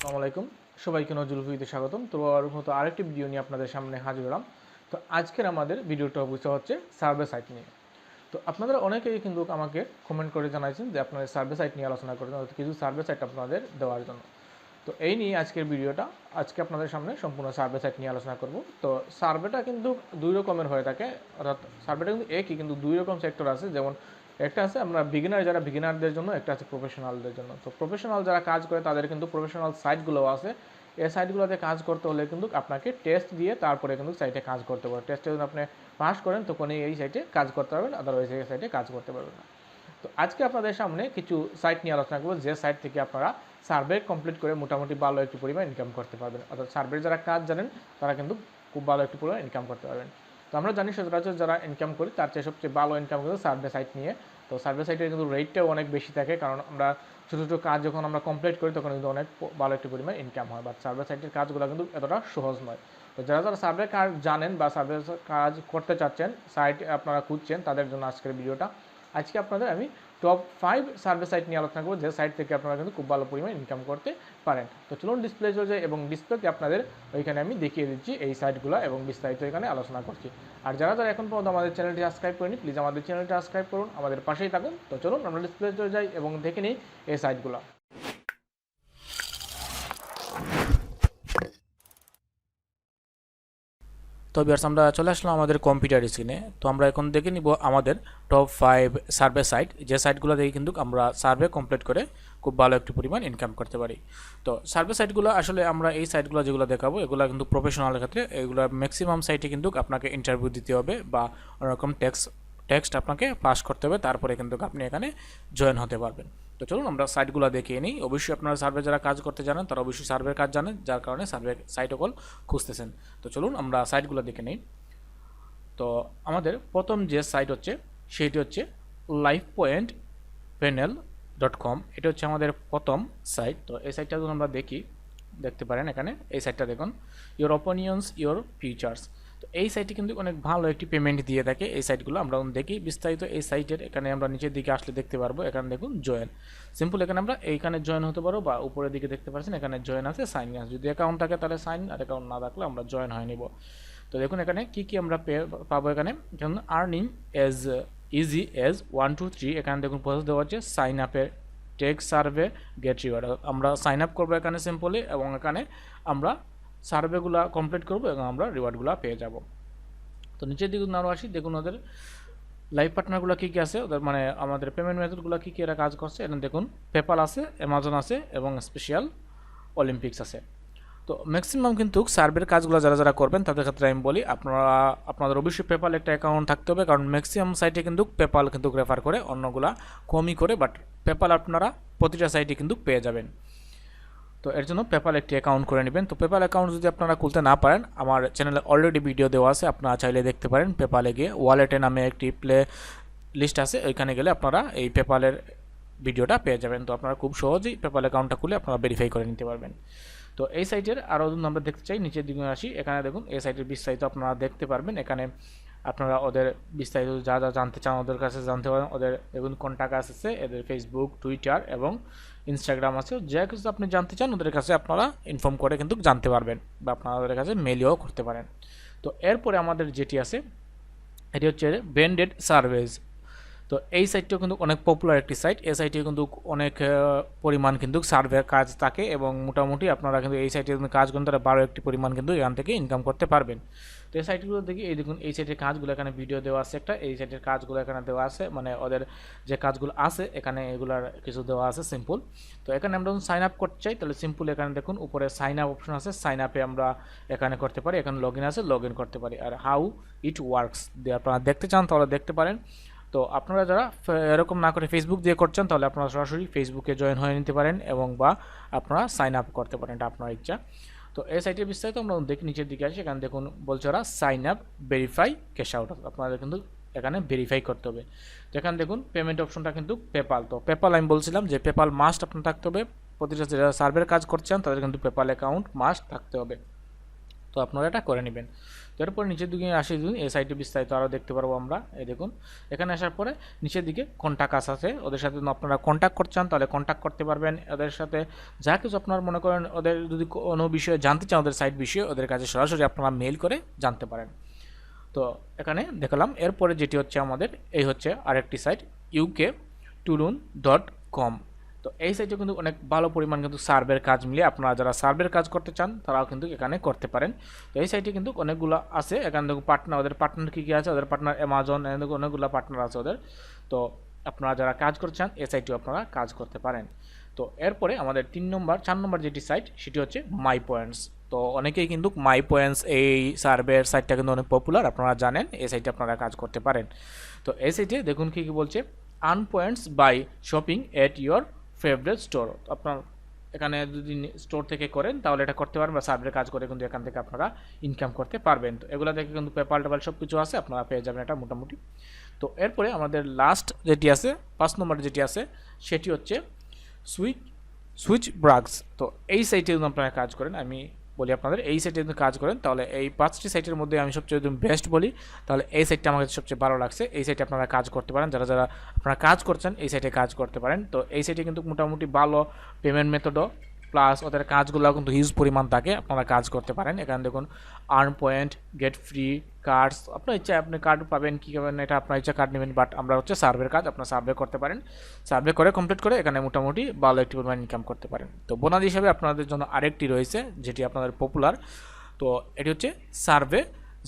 আসসালামু আলাইকুম সবাইকে নজরুলভিতে স্বাগতম। তো আরেকটি ভিডিও নিয়ে আপনাদের সামনে হাজির হলাম। তো আজকের আমাদের ভিডিওটা বিষয় হচ্ছে সার্ভে সাইট নিয়ে। তো আপনারা অনেকেই কিন্তু আমাকে কমেন্ট করে জানাইছেন যে আপনাদের সার্ভে সাইট নিয়ে আলোচনা করবেন, কিছু সার্ভে সাইট আপনাদের দেওয়ার জন্য। তো এই নিয়ে আজকের ভিডিওটা, আজকে আপনাদের সামনে সম্পূর্ণ সার্ভে সাইট নিয়ে আলোচনা করব। তো সার্ভেটা কিন্তু দুই রকমের হয়ে থাকে, অর্থাৎ সার্ভেটা কিন্তু একই, কিন্তু দুই রকম সেক্টর আছে। যেমন একটা আছে আমরা বিগিনারদের জন্য, একটা আছে প্রফেশনালদের জন্য। তো প্রফেশনাল যারা কাজ করে তাদের কিন্তু প্রফেশনাল সাইটগুলোও আছে। এই সাইটগুলোতে কাজ করতে হলে কিন্তু আপনাকে টেস্ট দিয়ে তারপরে কিন্তু সাইটে কাজ করতে পারবেন। টেস্টে যদি আপনি পাস করেন তখনই এই সাইটে কাজ করতে পারবেন, আদারওয়াইজ এই সাইটে কাজ করতে পারবেন না। তো আজকে আপনাদের সামনে কিছু সাইট নিয়ে আলোচনা করব, যে সাইট থেকে আপনারা সার্ভে কমপ্লিট করে মোটামুটি ভালো একটি পরিমাণ ইনকাম করতে পারবেন। অর্থাৎ সার্ভের যারা কাজ জানেন তারা কিন্তু খুব ভালো একটি পরিমাণ ইনকাম করতে পারবেন। তো আমরা জানি সচরাচর যারা ইনকাম করি তার চেয়ে সবচেয়ে ভালো ইনকাম কিন্তু সার্ভে সাইট নিয়ে। তো সার্ভে সাইটের কিন্তু রেটটাও অনেক বেশি থাকে, কারণ আমরা ছোটো ছোটো কাজ যখন আমরা কমপ্লিট করি তখন কিন্তু অনেক ভালো একটি পরিমাণ ইনকাম হয়। বাট সার্ভে সাইটের কাজগুলো কিন্তু এতটা সহজ নয়। তো যারা যারা সার্ভে কাজ জানেন বা সার্ভে কাজ করতে চাচ্ছেন, সাইট আপনারা খুঁজছেন, তাদের জন্য আজকের ভিডিওটা। আজকে আপনাদের আমি টপ 5 সার্ভে সাইট নিয়ে আলোচনা করবো, যে সাইট থেকে আপনারা কিন্তু খুব ভালো পরিমাণ ইনকাম করতে পারেন। তো চলুন ডিসপ্লে চলে যায়, এবং ডিসপ্লেতে আপনাদের ওইখানে আমি দেখিয়ে দিচ্ছি এই সাইটগুলো এবং বিস্তারিত এখানে আলোচনা করছি। আর যারা যারা এখন পর্যন্ত আমাদের চ্যানেলটি সাবস্ক্রাইব করেনি, প্লিজ আমাদের চ্যানেলটি সাবস্ক্রাইব করুন, আমাদের পাশেই থাকুন। তো চলুন আমরা ডিসপ্লে চলে যাই এবং দেখে নিই এই সাইটগুলো। তো ভিউয়ার্স, আমরা চলে আসলাম আমাদের কম্পিউটার স্ক্রিনে। তো আমরা এখন দেখে নিব আমাদের টপ 5 সার্ভে সাইট, যে সাইটগুলো থেকে কিন্তু আমরা সার্ভে কমপ্লিট করে খুব ভালো একটি পরিমাণ ইনকাম করতে পারি। তো সার্ভে সাইটগুলো আসলে আমরা এই সাইটগুলো যেগুলো দেখাবো এগুলো কিন্তু প্রফেশনালের ক্ষেত্রে, এগুলো ম্যাক্সিমাম সাইটে কিন্তু আপনাকে ইন্টারভিউ দিতে হবে বা ওরকম টেক্সট আপনাকে পাস করতে হবে, তারপরে কিন্তু আপনি এখানে জয়েন হতে পারবেন। তো চলুন আমরা সাইটগুলো দেখিয়ে নিই। অবশ্যই আপনারা সার্ভে যারা কাজ করতে জানেন তারা অবশ্যই সার্ভের কাজ জানেন, যার কারণে সার্ভে সাইট সকল খুঁজতেছেন। তো চলুন আমরা সাইটগুলো দেখে নিই। তো আমাদের প্রথম যে সাইট হচ্ছে সেটি হচ্ছে lifepointpanel.com। এটা হচ্ছে আমাদের প্রথম সাইট। তো এই সাইটটা যখন আমরা দেখতে পারেন এখানে এই সাইটটা দেখুন, ইওর অপিনিয়ন্স ইওর ফিউচার্স। তো এই সাইটে কিন্তু অনেক ভালো একটি পেমেন্ট দিয়ে থাকে এই সাইটগুলো। আমরা দেখি বিস্তারিত এই সাইটের। এখানে আমরা নিচের দিকে আসলে দেখতে পারবো, এখানে দেখুন জয়েন সিম্পল। এখানে আমরা এইখানে জয়েন হতে পারবো, বা উপরের দিকে দেখতে পাচ্ছেন এখানে জয়েন আছে, সাইন আছে। যদি অ্যাকাউন্ট থাকে তাহলে সাইন, আর অ্যাকাউন্ট না থাকলে আমরা জয়েন হয়ে নিব। তো দেখুন এখানে কি কি আমরা পাবো। এখানে যেমন আর্নিং এজ ইজি এজ 1 2 3। এখানে দেখুন প্রসেস দেওয়া হচ্ছে সাইন আপের, টেক সার্ভে, গেট রিওয়ার্ড। আমরা সাইন আপ করবো এখানে সিম্পলি, এবং এখানে আমরা সার্ভেগুলো কমপ্লিট করবো এবং আমরা রিওয়ার্ডগুলো পেয়ে যাব। তো নিচের দিকে আরও আসি, দেখুন ওদের লাইভ পার্টনারগুলো কী কী আছে, ওদের মানে আমাদের পেমেন্ট মেথডগুলো কী কী এরা কাজ করছে। এখানে দেখুন পেপাল আছে, অ্যামাজন আছে এবং স্পেশাল অলিম্পিক্স আছে। তো ম্যাক্সিমাম কিন্তু সার্ভের কাজগুলো যারা যারা করবেন তাদের ক্ষেত্রে আমি বলি আপনাদের অবশ্যই পেপাল একটা অ্যাকাউন্ট থাকতে হবে, কারণ ম্যাক্সিমাম সাইটে কিন্তু পেপাল কিন্তু রেফার করে, অন্যগুলা কমই করে, বাট পেপাল আপনারা প্রতিটা সাইটে কিন্তু পেয়ে যাবেন। তো এর জন্য পেপাল একটি অ্যাকাউন্ট করে নেবেন। তো পেপাল অ্যাকাউন্ট যদি আপনারা খুলতে না পারেন, আমার চ্যানেলে অলরেডি ভিডিও দেওয়া আছে, আপনারা চাইলে দেখতে পারেন। পেপালে গিয়ে ওয়ালেটে নামে একটি প্লে লিস্ট আছে, ওইখানে গেলে আপনারা এই পেপালের ভিডিওটা পেয়ে যাবেন। তো আপনারা খুব সহজেই পেপাল অ্যাকাউন্টটা খুলে আপনারা ভেরিফাই করে নিতে পারবেন। তো এই সাইটের আরও যদি আমরা দেখতে চাই, নিচের দিকে আসি, এখানে দেখুন এই সাইটের বিস্তারিত আপনারা দেখতে পারবেন। এখানে আপনারা ওদের বিস্তারিত যা যা জানতে চান ওদের কাছে জানতে পারেন। ওদের দেখুন কন্ট্যাক্ট আছে, এদের ফেসবুক, টুইটার এবং ইনস্টাগ্রাম আছে। যা কিছু আপনি জানতে চান ওদের কাছে আপনারা ইনফর্ম করে কিন্তু জানতে পারবেন, বা আপনারা ওদের কাছে মেইলও করতে পারেন। তো এরপরে আমাদের যেটি আছে এটি হচ্ছে ব্র্যান্ডেড সার্ভেজ। তো এই সাইটটিও কিন্তু অনেক পপুলার একটি সাইট। এই সাইটে কিন্তু অনেক পরিমাণ কিন্তু সার্ভের কাজ থাকে, এবং মোটামুটি আপনারা কিন্তু এই সাইটে কাজ করেন তারা 12 একটি পরিমাণ কিন্তু এখান থেকে ইনকাম করতে পারবেন। তো এই সাইটগুলো দেখি, এই দেখুন এই সাইটের কাজগুলো এখানে ভিডিও দেওয়া আছে একটা, এই সাইটের কাজগুলো এখানে দেওয়া আছে, মানে ওদের যে কাজগুলো আছে এখানে এগুলার কিছু দেওয়া আছে সিম্পল। তো এখানে আমরা যখন সাইন আপ করতে চাই তাহলে সিম্পল এখানে দেখুন উপরে সাইন আপ অপশন আছে, সাইন আপে আমরা এখানে করতে পারি, এখানে লগ ইন আছে, লগ ইন করতে পারি। আর হাউ ইট ওয়ার্কস আপনারা দেখতে চান তাহলে দেখতে পারেন। তো আপনারা যারা এরকম না করে ফেসবুক দিয়ে করছেন তাহলে আপনারা সরাসরি ফেসবুকে জয়েন হয়ে নিতে পারেন, এবং বা আপনারা সাইন আপ করতে পারেন, এটা আপনার ইচ্ছা। তো এই সাইটের বিস্তারিত আমরা দেখি, নিচের দিকে আসি, এখানে দেখুন বলছে ওরা sign up, verify, cash out. আপনাদের কিন্তু এখানে ভেরিফাই করতে হবে। তো এখানে দেখুন পেমেন্ট অপশনটা কিন্তু পেপাল। তো পেপাল আমি বলছিলাম যে পেপাল মাস্ট আপনার থাকতে হবে, প্রতিটা যারা সার্ভের কাজ করছেন তাদের কিন্তু পেপাল অ্যাকাউন্ট মাস্ট থাকতে হবে। তো আপনারা এটা করে নেবেন। তারপর নিচের দিকে আসি, যদি এই সাইটে বিস্তারিত আরও দেখতে পারবো আমরা। এই দেখুন এখানে আসার পরে নিচের দিকে কন্ট্যাক্ট আছে, ওদের সাথে যদি আপনারা কন্ট্যাক্ট করতে চান তাহলে কন্ট্যাক্ট করতে পারবেন। ওদের সাথে যা কিছু আপনারা মনে করেন, ওদের যদি কোনো বিষয়ে জানতে চান, ওদের সাইট বিষয়ে, ওদের কাছে সরাসরি আপনারা মেইল করে জানতে পারেন। তো এখানে দেখলাম। এরপরে যেটি হচ্ছে আমাদের এই হচ্ছে আরেকটি সাইট ukturun.com। তো এই সাইটে কিন্তু অনেক ভালো পরিমাণ কিন্তু সার্ভের কাজ মিলে, আপনারা যারা সার্ভের কাজ করতে চান তারাও কিন্তু এখানে করতে পারেন। তো এই সাইটে কিন্তু অনেকগুলো আছে, এখানে দেখুন পার্টনার, ওদের পার্টনার কী কী আছে, ওদের পার্টনার অ্যামাজন, দেখুন অনেকগুলো পার্টনার আছে ওদের। তো আপনারা যারা কাজ করতে চান এই সাইটেও আপনারা কাজ করতে পারেন। তো এরপরে আমাদের 4 নম্বর যেটি সাইট সেটি হচ্ছে মাই পয়েন্টস। তো অনেকেই কিন্তু মাই পয়েন্টস এই সার্ভের সাইটটা কিন্তু অনেক পপুলার, আপনারা জানেন। এই সাইটে আপনারা কাজ করতে পারেন। তো এই সাইটে দেখুন কী কী বলছে, earn points by shopping at your favourite store. আপনার এখানে যদি স্টোর থেকে করেন তাহলে এটা করতে পারবেন, বা সার্ভের কাজ করে কিন্তু এখান থেকে আপনারা ইনকাম করতে পারবেন। তো এগুলো থেকে কিন্তু পেপাল টেপাল সব কিছু আছে, আপনারা পেয়ে যাবেন এটা মোটামুটি। তো এরপরে আমাদের লাস্ট যেটি আছে 5 নম্বরে যেটি আছে সেটি হচ্ছে সুইচ ব্রাগস। তো এই সাইটে যদি আপনারা কাজ করেন, আমি বলি আপনাদের এই সাইটে যদি কাজ করেন তাহলে এই 5টি সাইটের মধ্যে আমি সবচেয়ে যদি বেস্ট বলি তাহলে এই সাইটটা আমার কাছে সবচেয়ে ভালো লাগছে। এই সাইটে আপনারা কাজ করতে পারেন, যারা যারা আপনারা কাজ করছেন এই সাইটে কাজ করতে পারেন। তো এই সাইটে কিন্তু মোটামুটি ভালো পেমেন্ট মেথডও, প্লাস ওদের কাজগুলো কিন্তু হিউজ পরিমাণ থাকে, আপনারা কাজ করতে পারেন। এখানে দেখুন earn point, gate free cards, আপনার ইচ্ছা আপনি কার্ড পাবেন, কী পাবেন এটা আপনার ইচ্ছা কার্ড নেবেন। বাট আমরা হচ্ছে সার্ভের কাজ, আপনার সার্ভে করতে পারেন, সার্ভে করে কমপ্লিট করে এখানে মোটামুটি ভালো একটি পরিমাণ ইনকাম করতে পারেন। তো বোনাস হিসাবে আপনাদের জন্য আরেকটি রয়েছে যেটি আপনাদের পপুলার, তো এটি হচ্ছে সার্ভে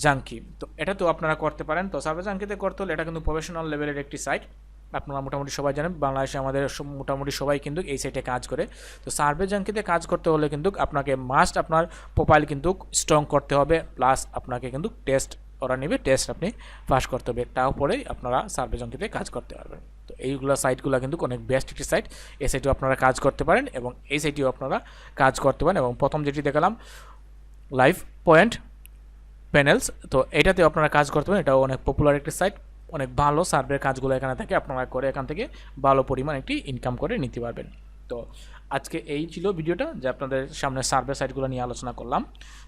জাঙ্কি। তো এটা তো আপনারা করতে পারেন। তো সার্ভে জাঙ্কিতে করতে হলে এটা কিন্তু প্রফেশনাল লেভেলের একটি সাইট, আপনারা মোটামুটি সবাই জানেন। বাংলাদেশে আমাদের মোটামুটি সবাই কিন্তু এই সাইটে কাজ করে। তো সার্ভে জাঙ্কিতে কাজ করতে হলে কিন্তু আপনাকে মাস্ট আপনার প্রোফাইল কিন্তু স্ট্রং করতে হবে, প্লাস আপনাকে কিন্তু টেস্ট ওরা নেবে, টেস্ট আপনি পাস করতে হবে, তারপরেই আপনারা সার্ভে জাঙ্কিতে কাজ করতে পারবেন। তো এইগুলো সাইটগুলো কিন্তু অনেক বেস্ট একটি সাইট, এই সাইটেও আপনারা কাজ করতে পারেন এবং এই সাইটেও আপনারা কাজ করতে পারেন। এবং প্রথম যেটি দেখালাম লাইভ পয়েন্ট প্যানেলস, তো এটাতেও আপনারা কাজ করতে পারেন, এটাও অনেক পপুলার একটি সাইট, অনেক ভালো সার্ভের কাজগুলো এখানে থাকে, আপনারা করে এখান থেকে ভালো পরিমাণ একটি ইনকাম করে নিতে পারবেন। তো আজকে এই ছিল ভিডিওটা, যে আপনাদের সামনে সার্ভে সাইটগুলো নিয়ে আলোচনা করলাম।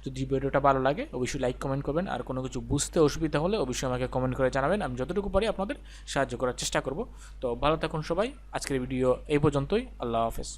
যদি ভিডিওটা ভালো লাগে অবশ্যই লাইক কমেন্ট করবেন, আর কোনো কিছু বুঝতে অসুবিধা হলে অবশ্যই আমাকে কমেন্ট করে জানাবেন, আমি যতটুকু পারি আপনাদের সাহায্য করার চেষ্টা করব। তো ভালো থাকুন সবাই, আজকের ভিডিও এই পর্যন্তই, আল্লাহ হাফেজ।